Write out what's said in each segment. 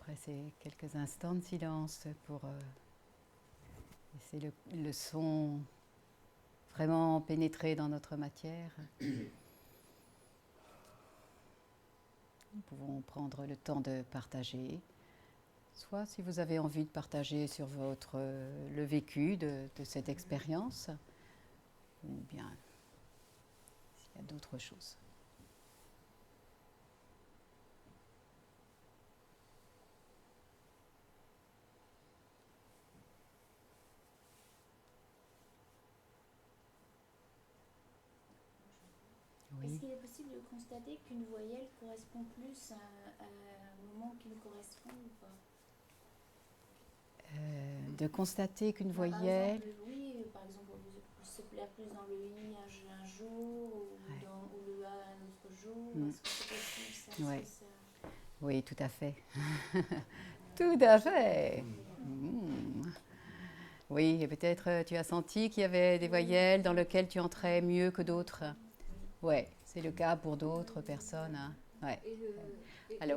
après ces quelques instants de silence pour laisser le son vraiment pénétrer dans notre matière. Nous pouvons prendre le temps de partager, soit si vous avez envie de partager sur le vécu de cette expérience, ou bien s'il y a d'autres choses. Oui. Est-ce qu'il est possible de constater qu'une voyelle correspond plus à un moment qui nous correspond ou pas? De constater qu'une voyelle... Par exemple, oui, par exemple, se plaire plus dans le I un jour ou le A un autre jour. Est-ce que c'est possible ça? Ouais. Oui, tout à fait. Tout à fait. Oui, et peut-être tu as senti qu'il y avait des voyelles dans lesquelles tu entrais mieux que d'autres. Oui, c'est le cas pour d'autres personnes. Hein. Ouais. Et le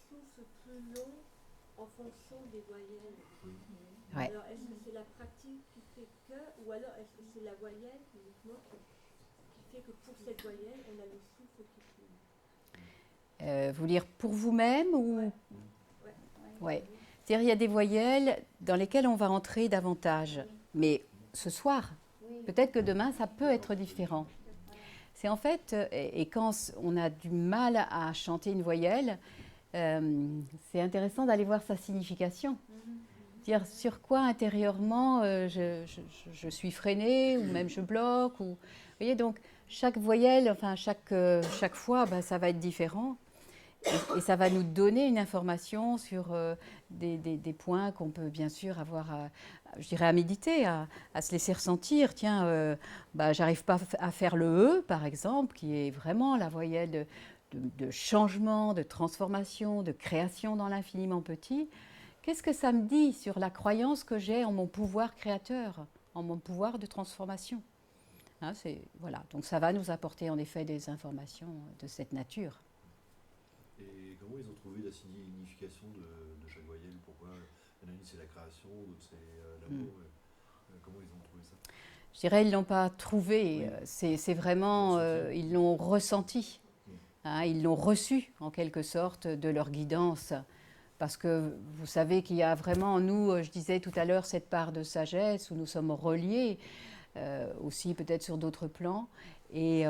souffle plus long en fonction des voyelles. Ouais. Alors, est-ce que c'est la pratique qui fait que, ou alors est-ce que c'est la voyelle uniquement qui fait que pour cette voyelle, on a le souffle qui plus vous lire pour vous-même ou... Ouais. C'est-à-dire il y a des voyelles dans lesquelles on va entrer davantage. Mais ce soir, peut-être que demain, ça peut être différent. C'est en fait, et quand on a du mal à chanter une voyelle, c'est intéressant d'aller voir sa signification. Dire sur quoi intérieurement je suis freinée ou même je bloque. Vous voyez, donc chaque voyelle, enfin chaque fois, ben, ça va être différent. Et ça va nous donner une information sur des points qu'on peut bien sûr avoir, je dirais, à méditer, à se laisser ressentir. Tiens, j'arrive pas à faire le E, par exemple, qui est vraiment la voyelle de changement, de transformation, de création dans l'infiniment petit. Qu'est-ce que ça me dit sur la croyance que j'ai en mon pouvoir créateur, en mon pouvoir de transformation? Hein, voilà. Donc ça va nous apporter en effet des informations de cette nature. Et comment ils ont trouvé la signification de chaque voyelle? Pourquoi il y en a une c'est la création, l'autre c'est l'amour. Comment ils ont trouvé ça? Je dirais ils ne l'ont pas trouvé, oui. C'est vraiment, ils l'ont ressenti. Hein, ils l'ont reçu en quelque sorte de leur guidance. Parce que vous savez qu'il y a vraiment en nous, je disais tout à l'heure, cette part de sagesse où nous sommes reliés, aussi peut-être sur d'autres plans. Et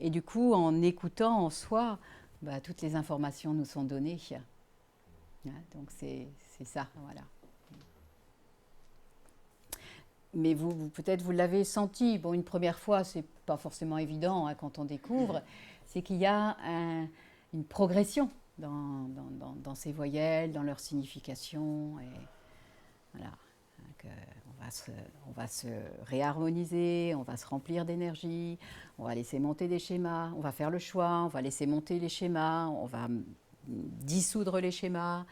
du coup, en écoutant en soi, toutes les informations nous sont données. Hein, donc c'est ça, voilà. Mais vous peut-être vous l'avez senti. Bon, une première fois, c'est pas forcément évident hein, quand on découvre. C'est qu'il y a une progression dans ces voyelles, dans leur signification. Et voilà. Donc, on va se réharmoniser, on va se remplir d'énergie, on va laisser monter des schémas, on va faire le choix, on va laisser monter les schémas, on va dissoudre les schémas,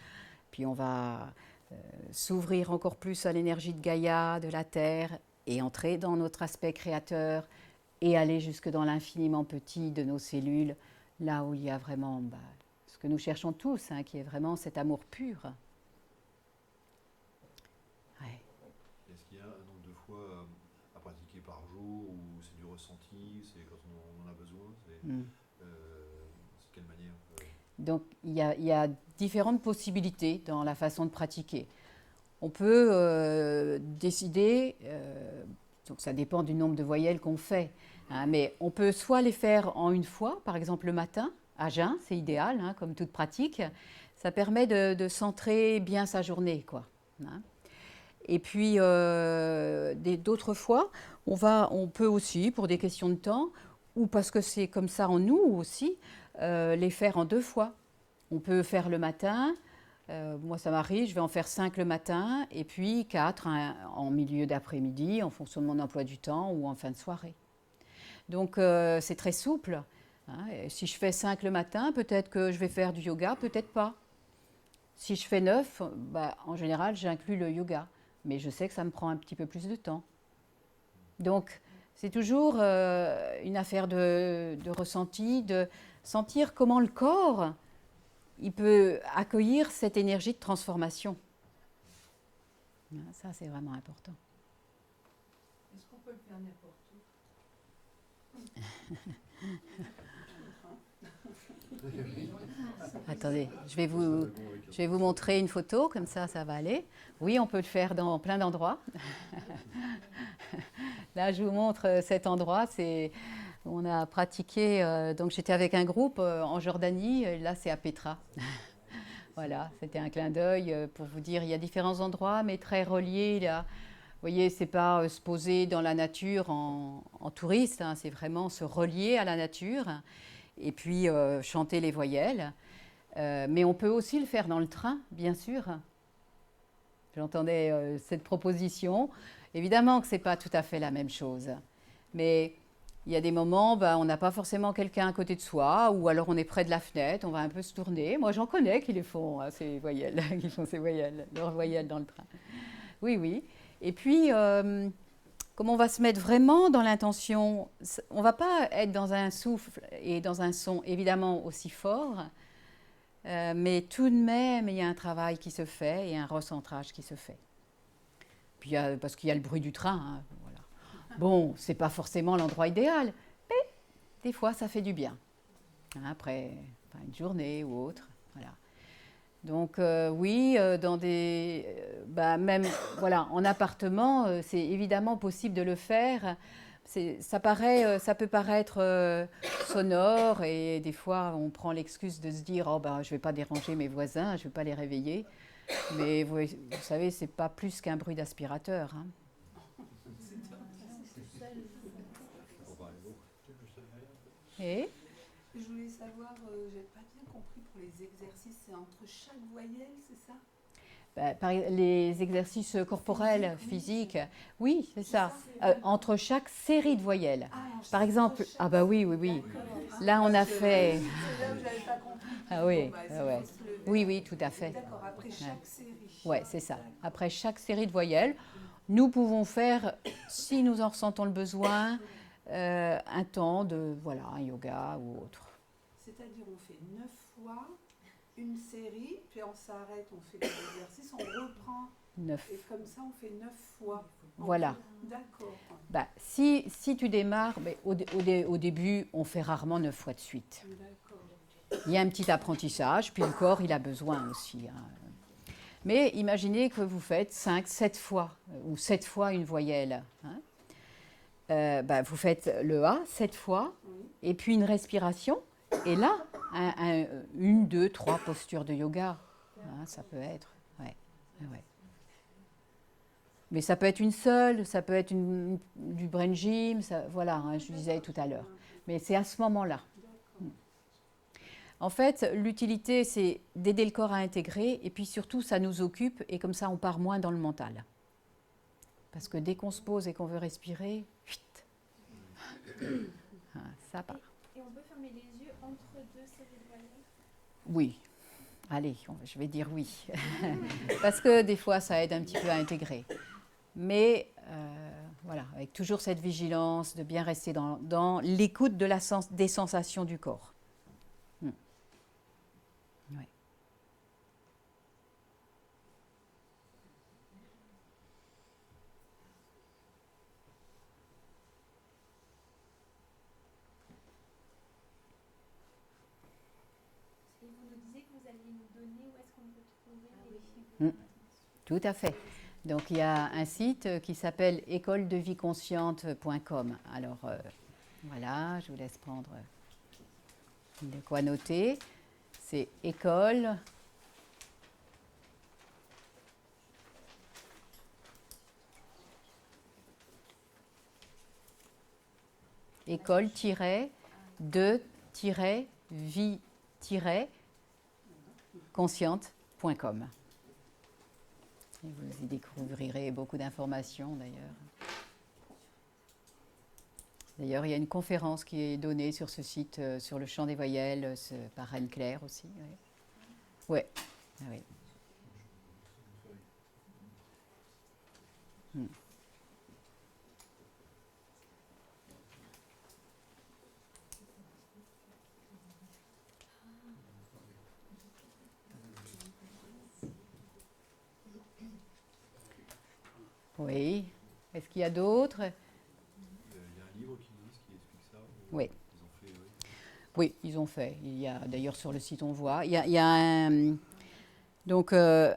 puis on va s'ouvrir encore plus à l'énergie de Gaïa, de la Terre, et entrer dans notre aspect créateur, et aller jusque dans l'infiniment petit de nos cellules, là où il y a vraiment ce que nous cherchons tous, hein, qui est vraiment cet amour pur. Ouais. Est-ce qu'il y a un nombre de fois à pratiquer par jour, ou c'est du ressenti, c'est quand on en a besoin, c'est quelle manière Donc il y a différentes possibilités dans la façon de pratiquer. On peut décider, donc ça dépend du nombre de voyelles qu'on fait, hein, mais on peut soit les faire en une fois, par exemple le matin, à jeun, c'est idéal, hein, comme toute pratique. Ça permet de centrer bien sa journée, quoi. Hein. Et puis d'autres fois, on peut aussi, pour des questions de temps, ou parce que c'est comme ça en nous aussi, les faire en 2 fois. On peut faire le matin, moi ça m'arrive, je vais en faire 5 le matin, et puis 4 en milieu d'après-midi, en fonction de mon emploi du temps, ou en fin de soirée. Donc c'est très souple. Hein. Si je fais 5 le matin, peut-être que je vais faire du yoga, peut-être pas. Si je fais 9, en général j'inclus le yoga, mais je sais que ça me prend un petit peu plus de temps. Donc c'est toujours une affaire de ressenti, de sentir comment le corps il peut accueillir cette énergie de transformation. Ça, c'est vraiment important. Est-ce qu'on peut le faire n'importe où? Attendez, je vais vous montrer une photo, comme ça va aller. Oui, on peut le faire dans plein d'endroits. Là, je vous montre cet endroit. On a pratiqué, donc j'étais avec un groupe en Jordanie, et là c'est à Petra. Voilà, c'était un clin d'œil pour vous dire, il y a différents endroits, mais très reliés. Là. Vous voyez, c'est pas se poser dans la nature en touriste, hein, c'est vraiment se relier à la nature et puis chanter les voyelles. Mais on peut aussi le faire dans le train, bien sûr. J'entendais cette proposition. Évidemment que ce n'est pas tout à fait la même chose. Mais il y a des moments, on n'a pas forcément quelqu'un à côté de soi, ou alors on est près de la fenêtre, on va un peu se tourner. Moi, j'en connais qui les font, hein, ces voyelles, qui font ces voyelles, leurs voyelles dans le train. Oui, oui. Et puis, comme on va se mettre vraiment dans l'intention, on ne va pas être dans un souffle et dans un son évidemment aussi fort, mais tout de même, il y a un travail qui se fait et un recentrage qui se fait. Puis parce qu'il y a le bruit du train. Hein, voilà. Bon, ce n'est pas forcément l'endroit idéal, mais des fois, ça fait du bien. Hein, après une journée ou autre. Voilà. Donc oui, dans des, même voilà, en appartement, c'est évidemment possible de le faire. Ça peut paraître sonore et des fois on prend l'excuse de se dire oh je vais pas déranger mes voisins, je vais pas les réveiller. Mais vous savez, c'est pas plus qu'un bruit d'aspirateur. Hein. Et je voulais savoir, j'ai pas bien compris pour les exercices, c'est entre chaque voyelle, c'est ça? Les exercices corporels, physiques, oui, c'est ça. Entre chaque série de voyelles. Par exemple, oui. Là, on a fait. Ah oui, oui, tout à fait. D'accord, après chaque série. Oui, c'est ça. Après chaque série de voyelles, nous pouvons faire, si nous en ressentons le besoin, un temps de, un yoga ou autre. C'est-à-dire, on fait 9 fois une série, puis on s'arrête, on fait l'exercice, on reprend. 9. Et comme ça, on fait 9 fois. Voilà. D'accord. Si tu démarres, au début, on fait rarement 9 fois de suite. D'accord. Il y a un petit apprentissage, puis le corps, il a besoin aussi. Hein. Mais imaginez que vous faites 5, 7 fois, ou 7 fois une voyelle. Hein. Vous faites le A 7 fois, et puis une respiration. Et là, 1, 2, 3 postures de yoga. Hein, ça peut être. Ouais. Mais ça peut être une seule, ça peut être du brain gym, voilà, hein, je disais tout à l'heure. Mais c'est à ce moment-là. En fait, l'utilité, c'est d'aider le corps à intégrer, et puis surtout, ça nous occupe, et comme ça, on part moins dans le mental. Parce que dès qu'on se pose et qu'on veut respirer, ça part. Et on peut fermer les yeux entre deux séries de voyelles? Oui. Allez, je vais dire oui. Parce que des fois, ça aide un petit peu à intégrer. Mais avec toujours cette vigilance de bien rester dans l'écoute des sensations du corps. Ouais. Et vous nous disiez que vous alliez nous donner où est-ce qu'on peut trouver les... Tout à fait. Donc, il y a un site qui s'appelle écoledeviconsciente.com. Alors, voilà, je vous laisse prendre de quoi noter. C'est école. École-de-vie-consciente.com. Et vous y découvrirez beaucoup d'informations d'ailleurs. D'ailleurs, il y a une conférence qui est donnée sur ce site, sur le chant des voyelles, par Anne-Claire aussi. Oui. Ouais. Oui. Oui. Est-ce qu'il y a d'autres? Il y a un livre qui explique ça. Oui. Ils ont fait, Oui, ils ont fait. Il y a d'ailleurs sur le site, on voit. Il y a donc, un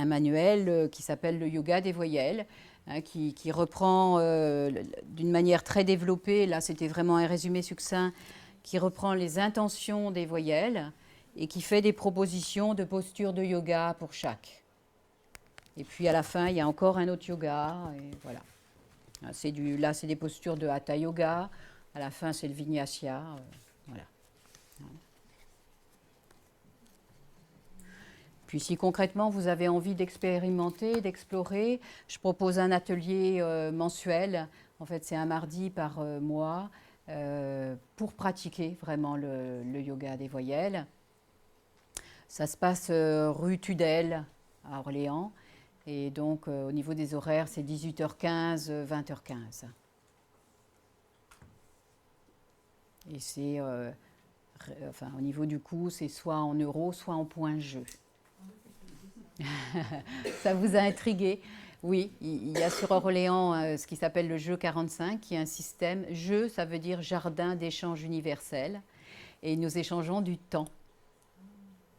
manuel qui s'appelle le yoga des voyelles, hein, qui reprend d'une manière très développée, là c'était vraiment un résumé succinct, qui reprend les intentions des voyelles et qui fait des propositions de postures de yoga pour chaque. Et puis à la fin, il y a encore un autre yoga, et voilà. Là, c'est des postures de Hatha Yoga, à la fin, c'est le Vinyasa, voilà. Puis si concrètement vous avez envie d'expérimenter, d'explorer, je propose un atelier mensuel. En fait, c'est un mardi par mois pour pratiquer vraiment le yoga des voyelles. Ça se passe rue Tudel à Orléans. Et donc au niveau des horaires, c'est 18h15, 20h15. Et c'est, enfin, au niveau du coût, c'est soit en euros, soit en points jeu. Ça vous a intrigué? Oui, il y a sur Orléans ce qui s'appelle le jeu 45, qui est un système. Jeu, ça veut dire jardin d'échange universel. Et nous échangeons du temps.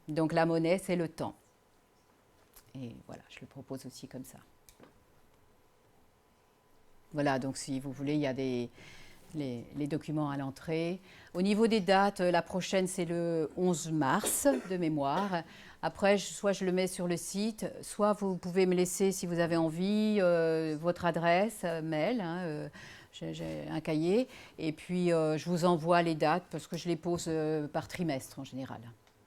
Donc la monnaie, c'est le temps. Et voilà, je le propose aussi comme ça. Voilà, donc si vous voulez, il y a les documents à l'entrée. Au niveau des dates, la prochaine, c'est le 11 mars de mémoire. Après, soit je le mets sur le site, soit vous pouvez me laisser, si vous avez envie, votre adresse mail. Hein, j'ai un cahier. Et puis, je vous envoie les dates parce que je les pose par trimestre en général.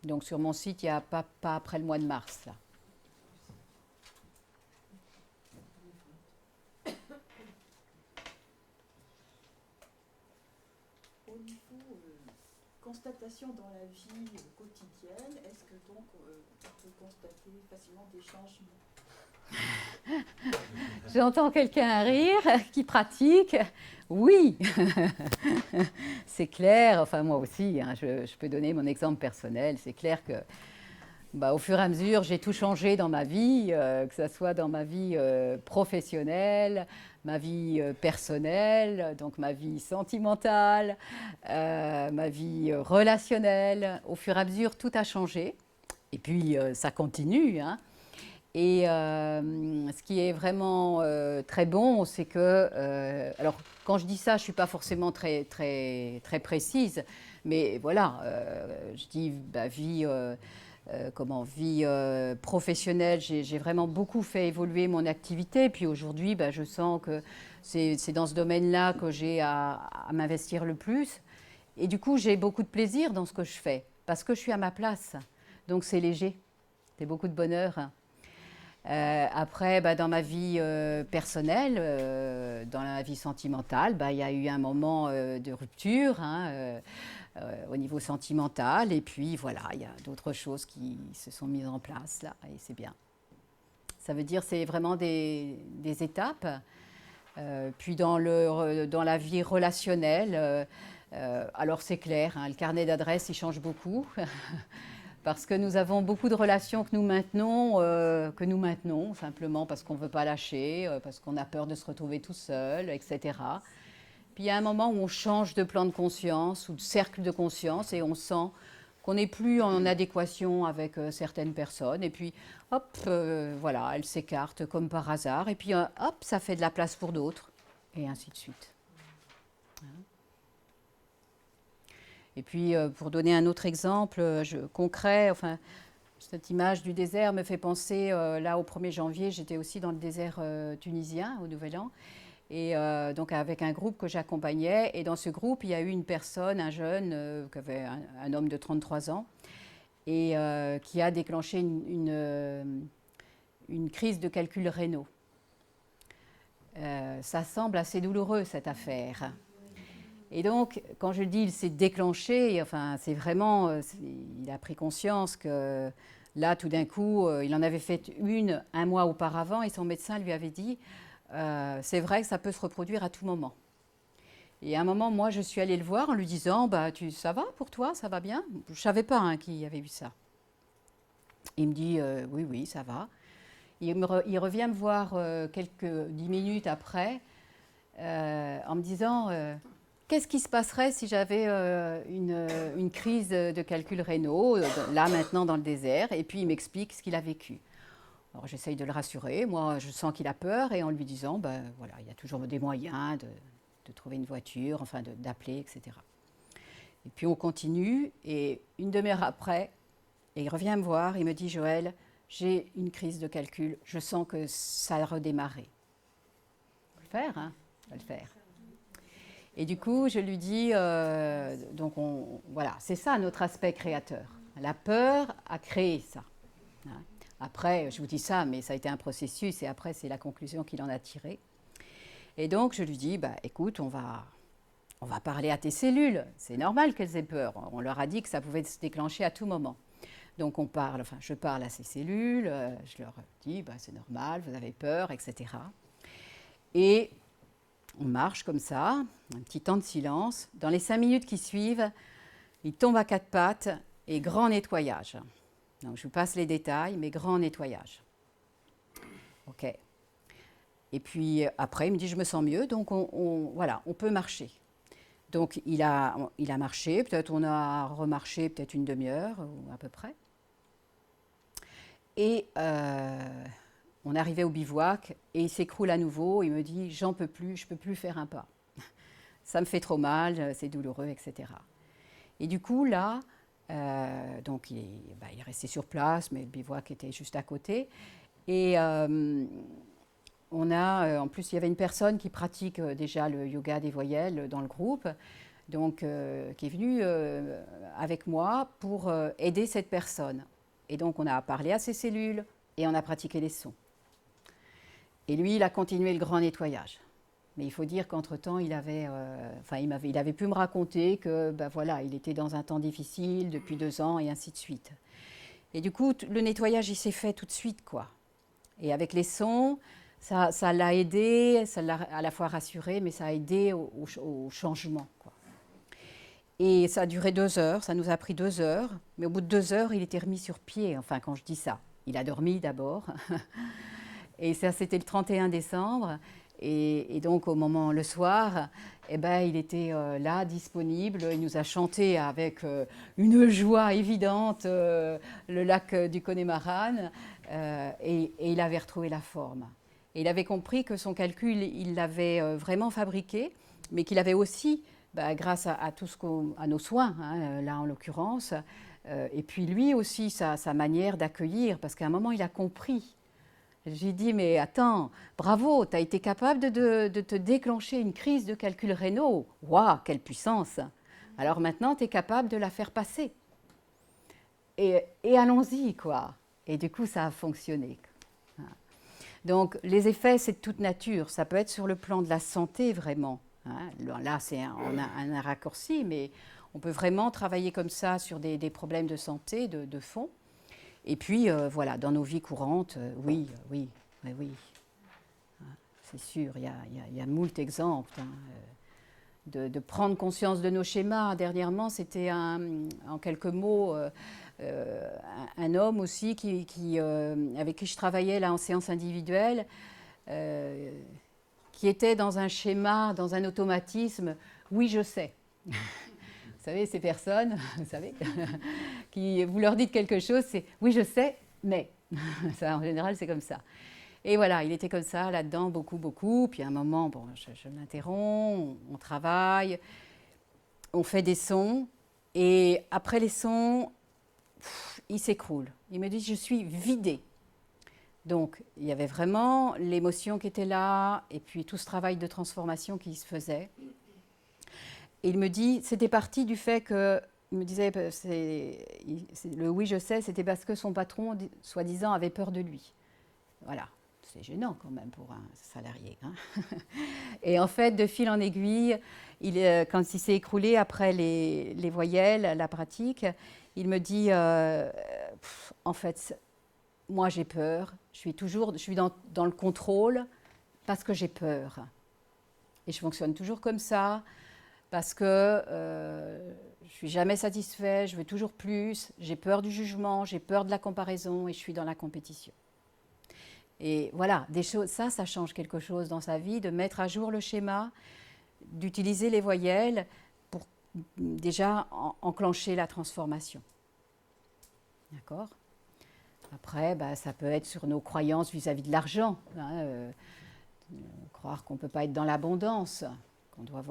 Donc, sur mon site, il n'y a pas après le mois de mars, là. Au niveau constatation dans la vie quotidienne, est-ce que donc on peut constater facilement des changements? J'entends quelqu'un rire qui pratique. Oui, c'est clair. Enfin, moi aussi, hein, je peux donner mon exemple personnel. C'est clair que au fur et à mesure, j'ai tout changé dans ma vie, que ce soit dans ma vie professionnelle, ma vie personnelle, donc ma vie sentimentale, ma vie relationnelle. Au fur et à mesure, tout a changé. Et puis, ça continue, hein. Et ce qui est vraiment très bon, c'est que, alors quand je dis ça, je ne suis pas forcément très précise, mais voilà, je dis vie professionnelle, j'ai vraiment beaucoup fait évoluer mon activité. Puis aujourd'hui, je sens que c'est dans ce domaine-là que j'ai à m'investir le plus. Et du coup, j'ai beaucoup de plaisir dans ce que je fais, parce que je suis à ma place. Donc c'est léger, c'est beaucoup de bonheur. Après, dans ma vie personnelle, dans la vie sentimentale, il y a eu un moment de rupture, hein, au niveau sentimental. Et puis voilà, il y a d'autres choses qui se sont mises en place là, et c'est bien. Ça veut dire c'est vraiment des étapes. Puis dans la vie relationnelle, alors c'est clair, hein, le carnet d'adresses il change beaucoup. Parce que nous avons beaucoup de relations que nous maintenons simplement parce qu'on ne veut pas lâcher, parce qu'on a peur de se retrouver tout seul, etc. Puis il y a un moment où on change de plan de conscience ou de cercle de conscience et on sent qu'on n'est plus en adéquation avec certaines personnes. Et puis, hop, voilà, elles s'écartent comme par hasard. Et puis, hop, ça fait de la place pour d'autres. Et ainsi de suite. Et puis, pour donner un autre exemple concret, enfin, cette image du désert me fait penser, là, au 1er janvier, j'étais aussi dans le désert tunisien, au Nouvel An, et donc avec un groupe que j'accompagnais. Et dans ce groupe, il y a eu une personne, un jeune, qui avait un homme de 33 ans, et qui a déclenché une crise de calculs rénaux. Ça semble assez douloureux, cette affaire. Et donc, quand je dis il s'est déclenché, enfin, c'est vraiment, il a pris conscience que là, tout d'un coup, il en avait fait un mois auparavant et son médecin lui avait dit c'est vrai que ça peut se reproduire à tout moment. Et à un moment, moi, je suis allée le voir en lui disant ça va pour toi, ça va bien? Je ne savais pas qu'il y avait eu ça. Il me dit oui, ça va. il revient me voir quelques 10 minutes après en me disant qu'est-ce qui se passerait si j'avais une crise de calcul rénaux, là maintenant dans le désert, et puis il m'explique ce qu'il a vécu. Alors j'essaye de le rassurer, moi je sens qu'il a peur, et en lui disant, ben voilà, il y a toujours des moyens de trouver une voiture, enfin d'appeler, etc. Et puis on continue, et une demi-heure après, il revient me voir, il me dit, Joëlle, j'ai une crise de calcul, je sens que ça a redémarré. On va le faire, hein, on va le faire. Et du coup, je lui dis, donc voilà, c'est ça notre aspect créateur. La peur a créé ça. Après, je vous dis ça, mais ça a été un processus, et après, c'est la conclusion qu'il en a tirée. Et donc, je lui dis, bah, écoute, on va parler à tes cellules. C'est normal qu'elles aient peur. On leur a dit que ça pouvait se déclencher à tout moment. Donc, je parle à ces cellules, je leur dis, bah, c'est normal, vous avez peur, etc. Et on marche comme ça, un petit temps de silence. Dans les 5 minutes qui suivent, il tombe à 4 pattes et grand nettoyage. Donc, je vous passe les détails, mais grand nettoyage. OK. Et puis après, il me dit, je me sens mieux, donc voilà, on peut marcher. Donc, il a marché, peut-être on a remarché peut-être une demi-heure, ou à peu près. Et on arrivait au bivouac et il s'écroule à nouveau. Il me dit, j'en peux plus, je ne peux plus faire un pas. Ça me fait trop mal, c'est douloureux, etc. Et du coup, là, donc il est resté sur place, mais le bivouac était juste à côté. Et on a, en plus, il y avait une personne qui pratique déjà le yoga des voyelles dans le groupe, donc qui est venue avec moi pour aider cette personne. Et donc, on a parlé à ses cellules et on a pratiqué les sons. Et lui, il a continué le grand nettoyage. Mais il faut dire qu'entre-temps, il avait pu me raconter que, ben voilà, il était dans un temps difficile depuis 2 ans et ainsi de suite. Et du coup, le nettoyage, il s'est fait tout de suite, quoi. Et avec les sons, ça l'a aidé, ça l'a à la fois rassuré, mais ça a aidé au changement, quoi. Et ça a duré 2 heures, ça nous a pris 2 heures, mais au bout de 2 heures, il était remis sur pied, enfin quand je dis ça. Il a dormi d'abord, et ça c'était le 31 décembre, et donc le soir, eh ben, il était là, disponible, il nous a chanté avec une joie évidente le lac du Connemara, et il avait retrouvé la forme. Et il avait compris que son calcul, il l'avait vraiment fabriqué, mais qu'il avait aussi, grâce à nos soins, hein, là en l'occurrence, et puis lui aussi, sa manière d'accueillir, parce qu'à un moment, il a compris. J'ai dit, mais attends, bravo, tu as été capable de te déclencher une crise de calcul rénaux. Waouh, quelle puissance! Alors maintenant, tu es capable de la faire passer. Et allons-y, quoi. Et du coup, ça a fonctionné. Donc, les effets, c'est de toute nature. Ça peut être sur le plan de la santé, vraiment. Hein, là, on a un raccourci, mais on peut vraiment travailler comme ça sur des problèmes de santé, de fond. Et puis, voilà, dans nos vies courantes, oui. C'est sûr, il y a moult exemples. Hein, de prendre conscience de nos schémas. Dernièrement, c'était en quelques mots un homme aussi avec qui je travaillais là en séance individuelle, qui était dans un schéma, dans un automatisme. Oui, je sais. Vous savez, ces personnes, vous savez, vous leur dites quelque chose, c'est oui, je sais, mais. Ça, en général, c'est comme ça. Et voilà, il était comme ça, là-dedans, beaucoup. Puis à un moment, bon, je m'interromps, on travaille, on fait des sons. Et après les sons, il s'écroule. Il me dit, je suis vidée. Donc, il y avait vraiment l'émotion qui était là, et puis tout ce travail de transformation qui se faisait. Et il me dit, c'était parti du fait que, il me disait, le oui, je sais, c'était parce que son patron, soi-disant, avait peur de lui. Voilà, c'est gênant quand même pour un salarié. Hein. Et en fait, de fil en aiguille, quand il s'est écroulé après les voyelles, la pratique, il me dit, en fait, moi j'ai peur, je suis dans le contrôle parce que j'ai peur. Et je fonctionne toujours comme ça, parce que je ne suis jamais satisfait, je veux toujours plus, j'ai peur du jugement, j'ai peur de la comparaison et je suis dans la compétition. Et voilà, des choses, ça change quelque chose dans sa vie, de mettre à jour le schéma, d'utiliser les voyelles pour déjà enclencher la transformation. D'accord ? Après, ça peut être sur nos croyances vis-à-vis de l'argent. Croire qu'on ne peut pas être dans l'abondance, qu'on doit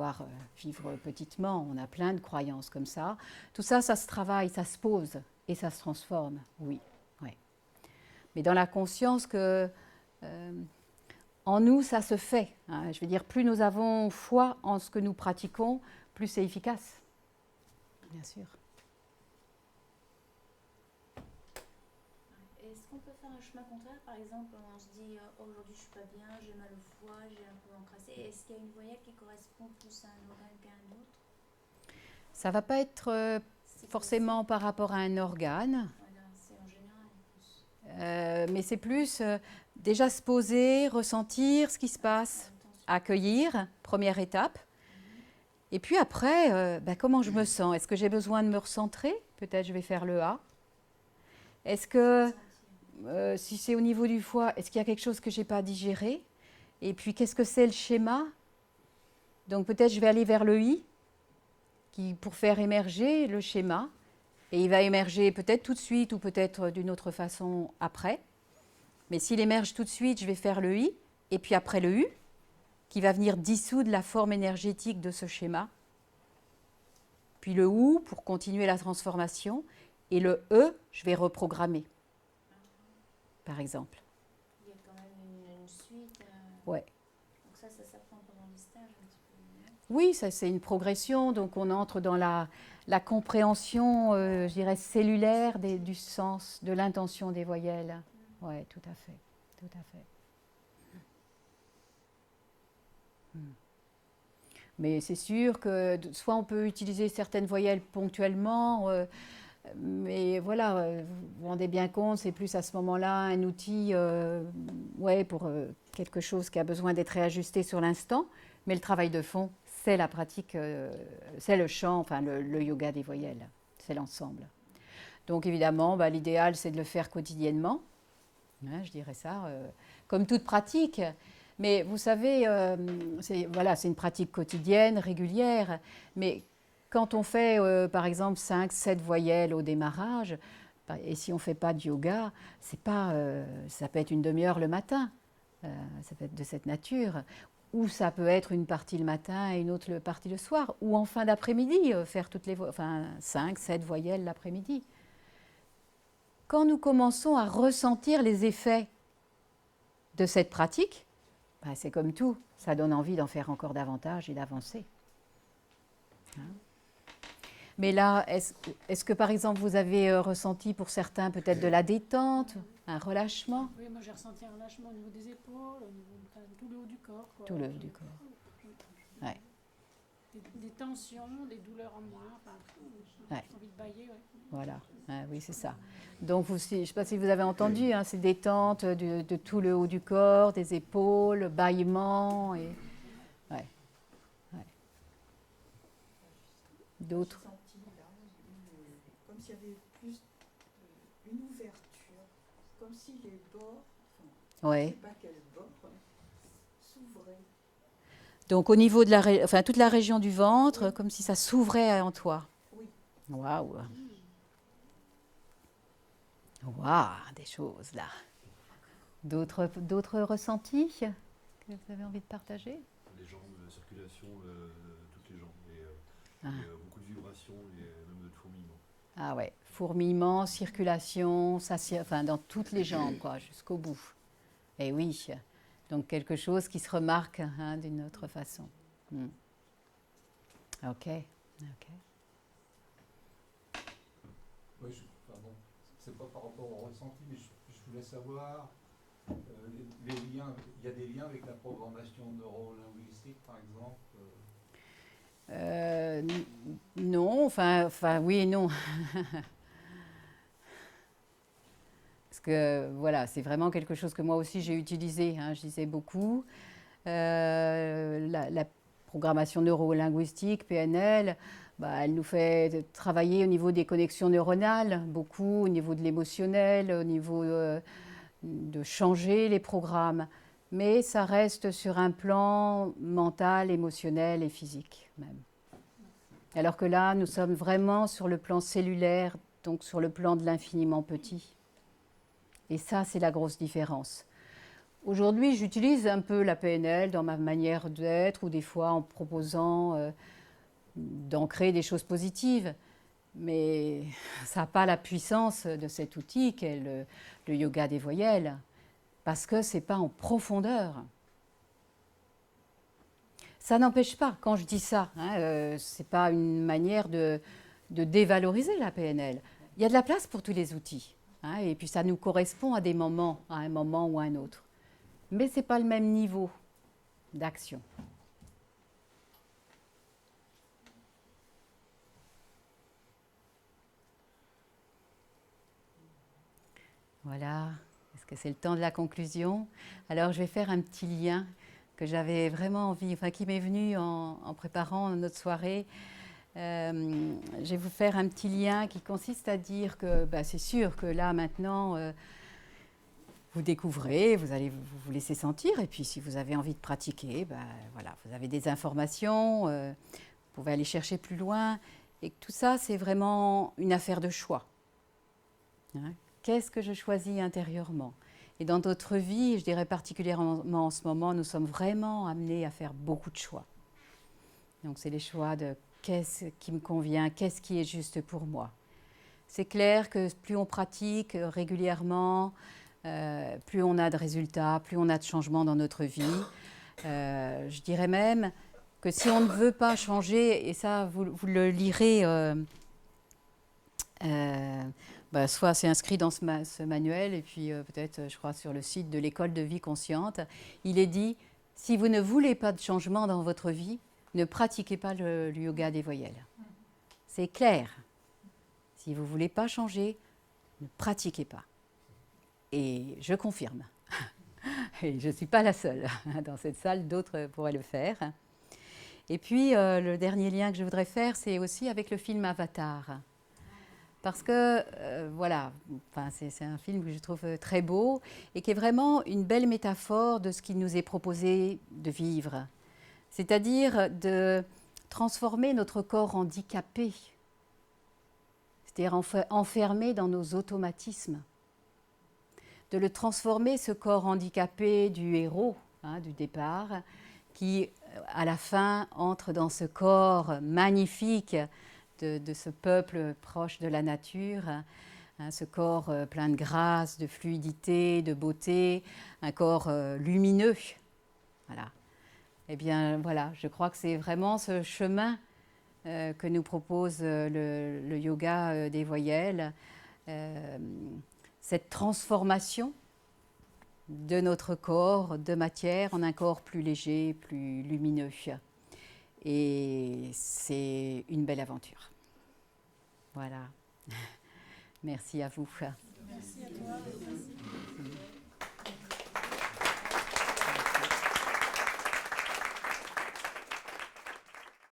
vivre petitement. On a plein de croyances comme ça. Tout ça, ça se travaille, ça se pose et ça se transforme, oui. Ouais. Mais dans la conscience que en nous, ça se fait. Je veux dire, plus nous avons foi en ce que nous pratiquons, plus c'est efficace. Bien sûr. Est-ce qu'on peut faire un chemin contraire? Par exemple, on se dit aujourd'hui je suis pas bien, j'ai mal au foie, j'ai un peu encrassé. Est-ce qu'il y a une voyelle qui correspond plus à un organe qu'à un autre? Ça ne va pas être forcément par rapport à un organe. Voilà, c'est en général plus. Mais c'est plus déjà se poser, ressentir ce qui se passe, accueillir, première étape. Et puis après, comment je me sens? Est-ce que j'ai besoin de me recentrer? Peut-être je vais faire le A. Est-ce que, si c'est au niveau du foie, est-ce qu'il y a quelque chose que je n'ai pas digéré? Et puis, qu'est-ce que c'est le schéma? Donc peut-être je vais aller vers le I, pour faire émerger le schéma. Et il va émerger peut-être tout de suite ou peut-être d'une autre façon après. Mais s'il émerge tout de suite, je vais faire le I. Et puis après le U, qui va venir dissoudre la forme énergétique de ce schéma. Puis le OU pour continuer la transformation. Et le E, je vais reprogrammer, par exemple. Il y a quand même une suite. Ouais. Donc ça s'apprend pendant les stages un petit peu. Oui, ça c'est une progression. Donc on entre dans la compréhension, je dirais, cellulaire du sens, de l'intention des voyelles. Oui, tout à fait. Tout à fait. Mais c'est sûr que soit on peut utiliser certaines voyelles ponctuellement, mais voilà, vous vous rendez bien compte, c'est plus à ce moment-là un outil pour quelque chose qui a besoin d'être réajusté sur l'instant. Mais le travail de fond, c'est la pratique, c'est le chant, enfin le yoga des voyelles, c'est l'ensemble. Donc évidemment, l'idéal, c'est de le faire quotidiennement, je dirais ça, comme toute pratique. Mais vous savez, c'est une pratique quotidienne, régulière, mais quand on fait, par exemple, 5-7 voyelles au démarrage, et si on ne fait pas de yoga, ça peut être une demi-heure le matin, ça peut être de cette nature, ou ça peut être une partie le matin et une autre partie le soir, ou en fin d'après-midi, faire 5-7 voyelles l'après-midi. Quand nous commençons à ressentir les effets de cette pratique, c'est comme tout, ça donne envie d'en faire encore davantage et d'avancer. Mais là, est-ce que par exemple vous avez ressenti pour certains peut-être de la détente, un relâchement? Oui, moi j'ai ressenti un relâchement au niveau des épaules, au niveau de tout le haut du corps. Tout le haut du corps. Ouais. Des tensions, des douleurs en moi, j'ai envie de bâiller. Ouais. Voilà, oui c'est ça. Donc je ne sais pas si vous avez entendu, c'est détente de tout le haut du corps, des épaules, bâillement et d'autres. J'ai senti là, comme s'il y avait plus une ouverture, comme si les bords, je ne sais pas quel bord, s'ouvraient. Donc au niveau de toute la région du ventre, comme si ça s'ouvrait en toi. Oui. Waouh. Waouh, des choses là. D'autres ressentis que vous avez envie de partager? Les jambes, la circulation, toutes les jambes, et beaucoup de vibrations et même de fourmillements. Ah ouais, fourmillement, circulation, dans toutes les jambes, jusqu'au bout. Et oui, donc quelque chose qui se remarque d'une autre façon. Ok. Oui, c'est pas par rapport au ressenti, mais je voulais savoir les liens. Il y a des liens avec la programmation neuro-linguistique, par exemple. Non, oui et non. Parce que voilà, c'est vraiment quelque chose que moi aussi j'ai utilisé, je disais beaucoup. La programmation neuro-linguistique, PNL, elle nous fait travailler au niveau des connexions neuronales, beaucoup, au niveau de l'émotionnel, au niveau de changer les programmes, mais ça reste sur un plan mental, émotionnel et physique même. Alors que là, nous sommes vraiment sur le plan cellulaire, donc sur le plan de l'infiniment petit. Et ça, c'est la grosse différence. Aujourd'hui, j'utilise un peu la PNL dans ma manière d'être, ou des fois en proposant d'ancrer des choses positives. Mais ça n'a pas la puissance de cet outil qu'est le yoga des voyelles, parce que ce n'est pas en profondeur. Ça n'empêche pas, quand je dis ça, ce n'est pas une manière de dévaloriser la PNL. Il y a de la place pour tous les outils, et puis ça nous correspond à des moments, à un moment ou à un autre. Mais ce n'est pas le même niveau d'action. Voilà, est-ce que c'est le temps de la conclusion? Alors je vais faire un petit lien que j'avais vraiment envie, enfin qui m'est venu en préparant notre soirée. Je vais vous faire un petit lien qui consiste à dire que c'est sûr que là maintenant, vous découvrez, vous allez vous laisser sentir, et puis si vous avez envie de pratiquer, voilà, vous avez des informations, vous pouvez aller chercher plus loin, et tout ça c'est vraiment une affaire de choix. Qu'est-ce que je choisis intérieurement? Et dans notre vie, je dirais particulièrement en ce moment, nous sommes vraiment amenés à faire beaucoup de choix. Donc c'est les choix de qu'est-ce qui me convient, qu'est-ce qui est juste pour moi. C'est clair que plus on pratique régulièrement, plus on a de résultats, plus on a de changements dans notre vie. Je dirais même que si on ne veut pas changer, et ça vous le lirez, soit c'est inscrit dans ce manuel, et puis peut-être, je crois, sur le site de l'école de vie consciente, il est dit, si vous ne voulez pas de changement dans votre vie, ne pratiquez pas le yoga des voyelles. C'est clair. Si vous ne voulez pas changer, ne pratiquez pas. Et je confirme. Et je ne suis pas la seule. Dans cette salle, d'autres pourraient le faire. Et puis, le dernier lien que je voudrais faire, c'est aussi avec le film Avatar. Parce que, c'est un film que je trouve très beau et qui est vraiment une belle métaphore de ce qui nous est proposé de vivre. C'est-à-dire de transformer notre corps handicapé, c'est-à-dire enfermé dans nos automatismes, de le transformer, ce corps handicapé du héros, du départ, qui, à la fin, entre dans ce corps magnifique de ce peuple proche de la nature, ce corps plein de grâce, de fluidité, de beauté, un corps lumineux. Voilà. Eh bien, voilà, je crois que c'est vraiment ce chemin que nous propose le yoga des voyelles, cette transformation de notre corps de matière en un corps plus léger, plus lumineux. Et c'est une belle aventure. Voilà. Merci à vous. Merci à toi. Merci.